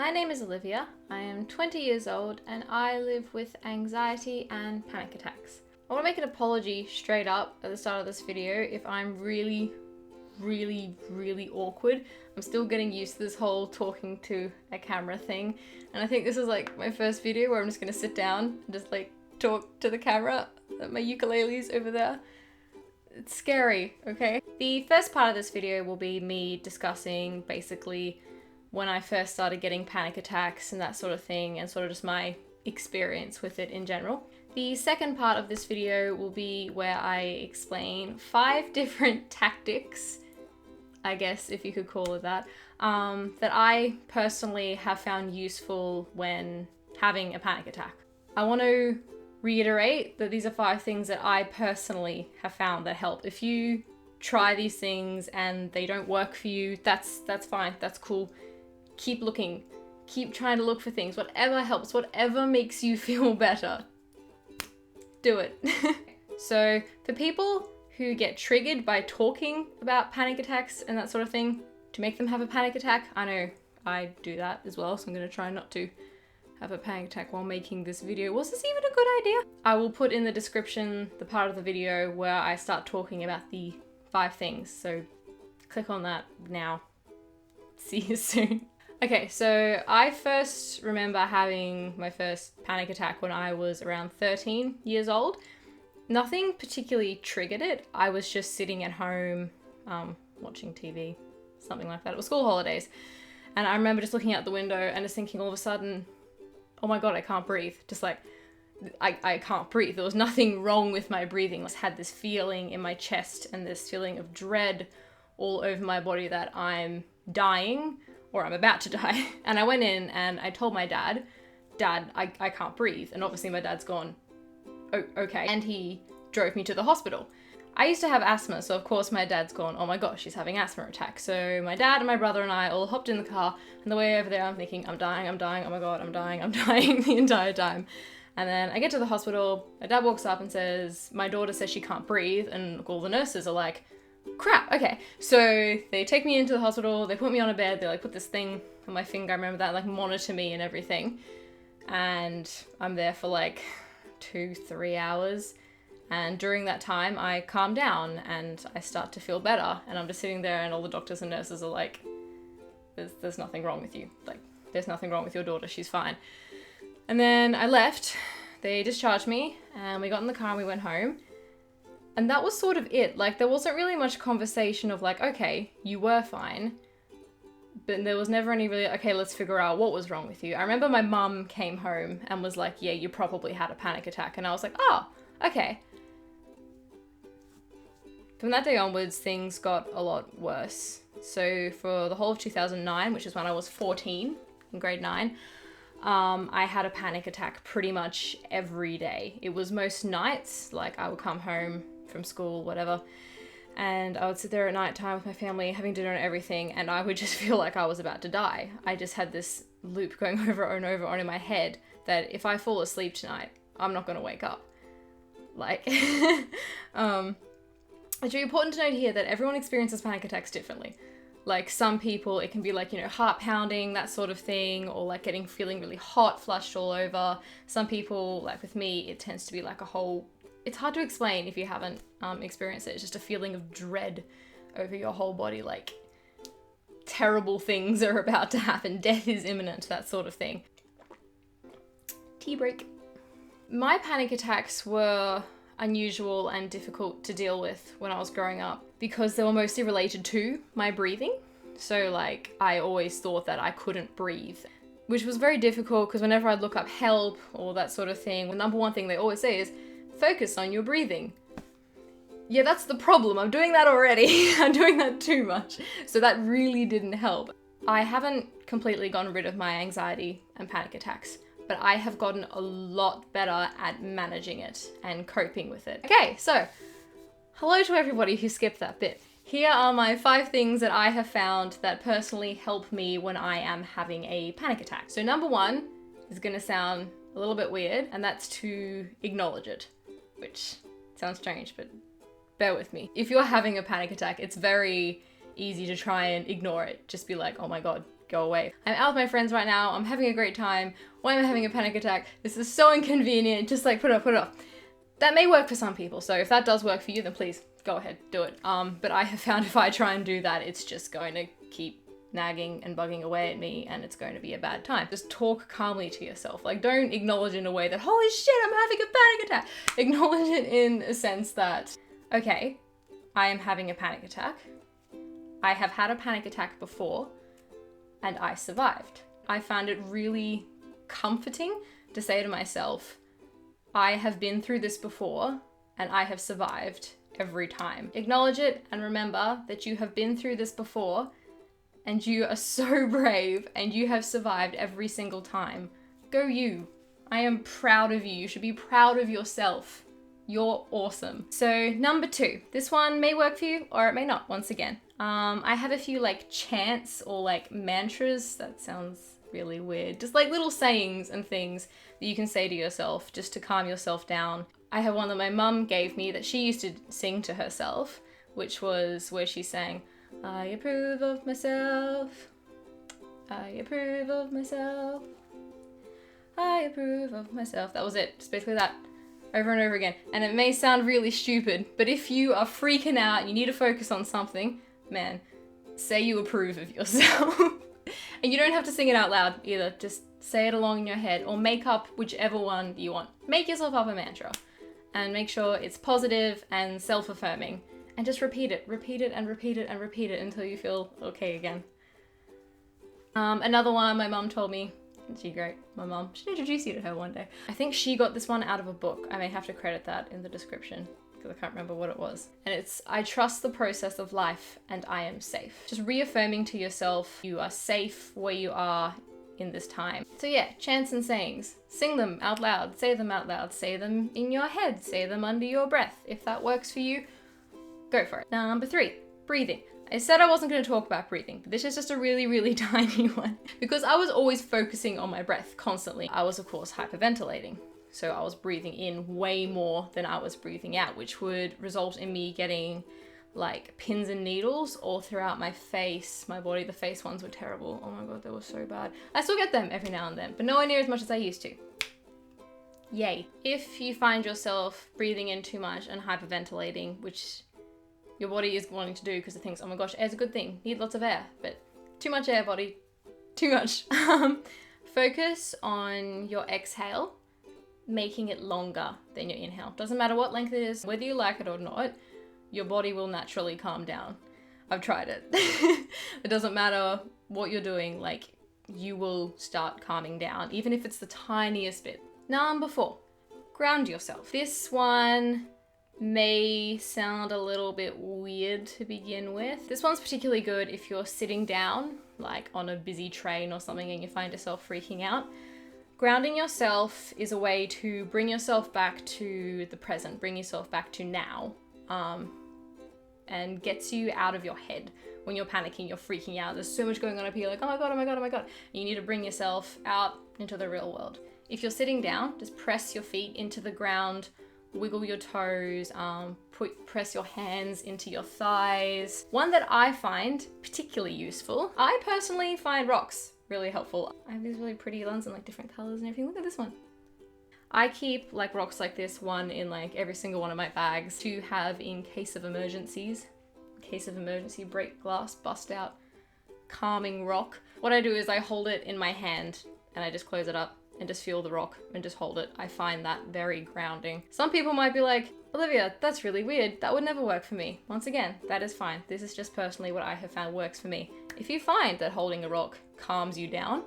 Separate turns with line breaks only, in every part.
My name is Olivia, I am 20 years old and I live with anxiety and panic attacks. I want to make an apology straight up at the start of this video if I'm really awkward. I'm still getting used to this whole talking to a camera thing, and I think this is like my first video where I'm just gonna sit down and just like talk to the camera. My ukulele's over there. It's scary, okay? The first part of this video will be me discussing basically when I first started getting panic attacks and that sort of thing, and sort of just my experience with it in general. The second part of this video will be where I explain 5 different tactics, I guess if you could call it that, that I personally have found useful when having a panic attack. I want to reiterate that these are 5 things that I personally have found that help. If you try these things and they don't work for you, that's fine, that's cool. Keep looking, keep trying to look for things, whatever helps, whatever makes you feel better, do it. So for people who get triggered by talking about panic attacks and that sort of thing, to make them have a panic attack, I know I do that as well, so I'm gonna try not to have a panic attack while making this video. Was this even a good idea? I will put in the description the part of the video where I start talking about the 5 things, so click on that now. See you soon. Okay, so I first remember having my first panic attack when I was around 13 years old. Nothing particularly triggered it. I was just sitting at home, watching TV, something like that. It was school holidays. And I remember just looking out the window and just thinking all of a sudden, oh my God, I can't breathe. Just like, I can't breathe. There was nothing wrong with my breathing. I just had this feeling in my chest and this feeling of dread all over my body that I'm dying or I'm about to die. And I went in and I told my dad, I can't breathe. And obviously my dad's gone, oh, okay. And he drove me to the hospital. I used to have asthma, so of course my dad's gone, oh my gosh, she's having asthma attack. So my dad and my brother and I all hopped in the car, and the way over there I'm thinking, I'm dying, oh my God, I'm dying the entire time. And then I get to the hospital, my dad walks up and says, my daughter says she can't breathe, and all the nurses are like, crap, okay. So they take me into the hospital, they put me on a bed, they like put this thing on my finger, I remember that, like monitor me and everything. And I'm there for like 2-3 hours. And during that time I calm down and I start to feel better. And I'm just sitting there and all the doctors and nurses are like, there's nothing wrong with you. Like, there's nothing wrong with your daughter, she's fine. And then I left, they discharged me and we got in the car and we went home. And that was sort of it. Like, there wasn't really much conversation of like, okay, you were fine. But there was never any really, okay, let's figure out what was wrong with you. I remember my mum came home and was like, yeah, you probably had a panic attack. And I was like, oh, okay. From that day onwards, things got a lot worse. So for the whole of 2009, which is when I was 14, in grade 9, I had a panic attack pretty much every day. It was most nights, like I would come home from school, whatever, and I would sit there at night time with my family, having dinner and everything, and I would just feel like I was about to die. I just had this loop going over and over on in my head that if I fall asleep tonight, I'm not going to wake up. Like, it's really important to note here that everyone experiences panic attacks differently. Like, some people, it can be like, you know, heart pounding, that sort of thing, or like feeling really hot, flushed all over. Some people, like with me, it tends to be like a whole, it's hard to explain if you haven't experienced it. It's just a feeling of dread over your whole body, like terrible things are about to happen, death is imminent, that sort of thing. Tea break. My panic attacks were unusual and difficult to deal with when I was growing up because they were mostly related to my breathing. So like, I always thought that I couldn't breathe, which was very difficult because whenever I'd look up help or that sort of thing, the number one thing they always say is, focus on your breathing. Yeah, that's the problem. I'm doing that already. I'm doing that too much. So that really didn't help. I haven't completely gotten rid of my anxiety and panic attacks, but I have gotten a lot better at managing it and coping with it. Okay, so hello to everybody who skipped that bit. Here are my 5 things that I have found that personally help me when I am having a panic attack. So number 1 is gonna sound a little bit weird, and that's to acknowledge it, which sounds strange, but bear with me. If you're having a panic attack, it's very easy to try and ignore it. Just be like, oh my God, go away. I'm out with my friends right now, I'm having a great time, why am I having a panic attack? This is so inconvenient, just like put it off. That may work for some people, so if that does work for you, then please go ahead, do it. But I have found if I try and do that, it's just going to keep nagging and bugging away at me, and it's going to be a bad time. Just talk calmly to yourself. Like, don't acknowledge in a way that, holy shit, I'm having a panic attack. Acknowledge it in a sense that, okay, I am having a panic attack. I have had a panic attack before, and I survived. I found it really comforting to say to myself, I have been through this before, and I have survived every time. Acknowledge it and remember that you have been through this before and you are so brave and you have survived every single time. Go you. I am proud of you. You should be proud of yourself. You're awesome. So number 2, this one may work for you or it may not, once again. I have a few like chants or like mantras. That sounds really weird. Just like little sayings and things that you can say to yourself just to calm yourself down. I have one that my mum gave me that she used to sing to herself, which was where she sang, I approve of myself, I approve of myself, I approve of myself. That was it, just basically that, over and over again. And it may sound really stupid, but if you are freaking out and you need to focus on something, man, say you approve of yourself. And you don't have to sing it out loud either, just say it along in your head or make up whichever one you want. Make yourself up a mantra. And make sure it's positive and self-affirming. And just repeat it and repeat it and repeat it until you feel okay again. Another one my mum told me, she's great, my mum, should introduce you to her one day. I think she got this one out of a book. I may have to credit that in the description because I can't remember what it was. And it's, I trust the process of life and I am safe. Just reaffirming to yourself you are safe where you are in this time. So yeah, chants and sayings. Sing them out loud, say them out loud, say them in your head, say them under your breath. If that works for you, go for it. Number 3, breathing. I said I wasn't going to talk about breathing, but this is just a really, really tiny one because I was always focusing on my breath constantly. I was of course hyperventilating. So I was breathing in way more than I was breathing out, which would result in me getting like pins and needles all throughout my face, my body. The face ones were terrible. Oh my God, they were so bad. I still get them every now and then, but nowhere near as much as I used to. Yay. If you find yourself breathing in too much and hyperventilating, which your body is wanting to do because it thinks, oh my gosh, air's a good thing, need lots of air, but too much air, body, too much. Focus on your exhale, making it longer than your inhale. Doesn't matter what length it is, whether you like it or not, your body will naturally calm down. I've tried it. It doesn't matter what you're doing, like you will start calming down, even if it's the tiniest bit. Number 4, ground yourself. This one may sound a little bit weird to begin with. This one's particularly good if you're sitting down, like on a busy train or something and you find yourself freaking out. Grounding yourself is a way to bring yourself back to the present, bring yourself back to now, and gets you out of your head. When you're panicking, you're freaking out, there's so much going on up here, like, oh my God, oh my God, oh my God. And you need to bring yourself out into the real world. If you're sitting down, just press your feet into the ground, wiggle your toes, press your hands into your thighs. One that I find particularly useful, I personally find rocks really helpful. I have these really pretty ones in like different colors and everything. Look at this one. I keep like rocks like this one in like every single one of my bags to have in case of emergencies. In case of emergency, break glass, bust out, calming rock. What I do is I hold it in my hand and I just close it up and just feel the rock and just hold it. I find that very grounding. Some people might be like, Olivia, that's really weird. That would never work for me. Once again, that is fine. This is just personally what I have found works for me. If you find that holding a rock calms you down.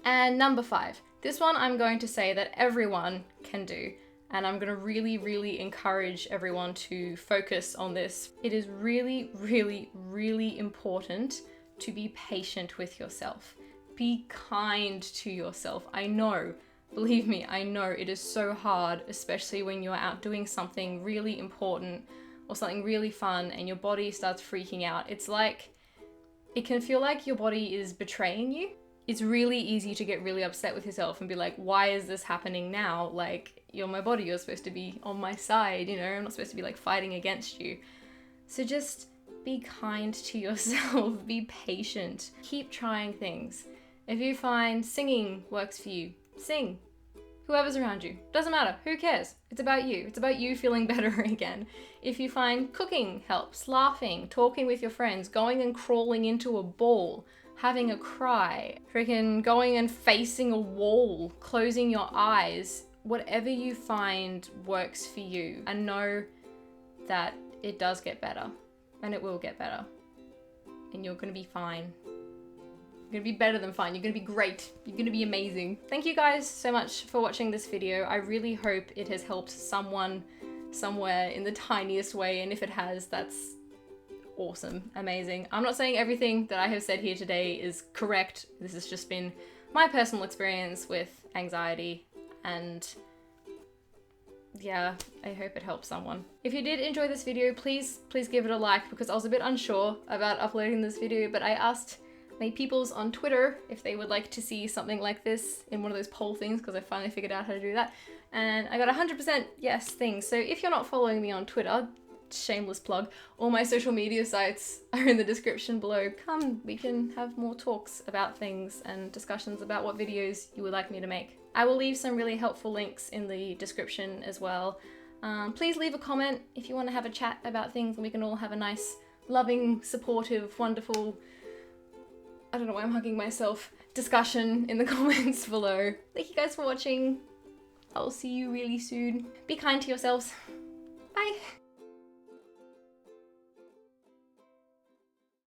And number 5, this one I'm going to say that everyone can do. And I'm gonna really, really encourage everyone to focus on this. It is really, really, really important to be patient with yourself. Be kind to yourself. I know, believe me, I know it is so hard, especially when you're out doing something really important or something really fun and your body starts freaking out. It's like, it can feel like your body is betraying you. It's really easy to get really upset with yourself and be like, why is this happening now? Like, you're my body, you're supposed to be on my side, you know, I'm not supposed to be like fighting against you. So just be kind to yourself, be patient, keep trying things. If you find singing works for you, sing. Whoever's around you, doesn't matter, who cares? It's about you. It's about you feeling better again. If you find cooking helps, laughing, talking with your friends, going and crawling into a ball, having a cry, freaking going and facing a wall, closing your eyes, whatever you find works for you, and know that it does get better, and it will get better, and you're gonna be fine. You're gonna be better than fine. You're gonna be great. You're gonna be amazing. Thank you guys so much for watching this video. I really hope it has helped someone somewhere in the tiniest way, and if it has, that's awesome, amazing. I'm not saying everything that I have said here today is correct. This has just been my personal experience with anxiety, and yeah, I hope it helps someone. If you did enjoy this video, please give it a like, because I was a bit unsure about uploading this video, but I asked my peoples on Twitter if they would like to see something like this in one of those poll things, because I finally figured out how to do that, and I got 100% yes things. So if you're not following me on Twitter, shameless plug, all my social media sites are in the description below. Come, we can have more talks about things and discussions about what videos you would like me to make. I will leave some really helpful links in the description as well. Please leave a comment if you want to have a chat about things, and we can all have a nice, loving, supportive, wonderful, I don't know why I'm hugging myself, discussion in the comments below. Thank you guys for watching. I'll see you really soon. Be kind to yourselves. Bye.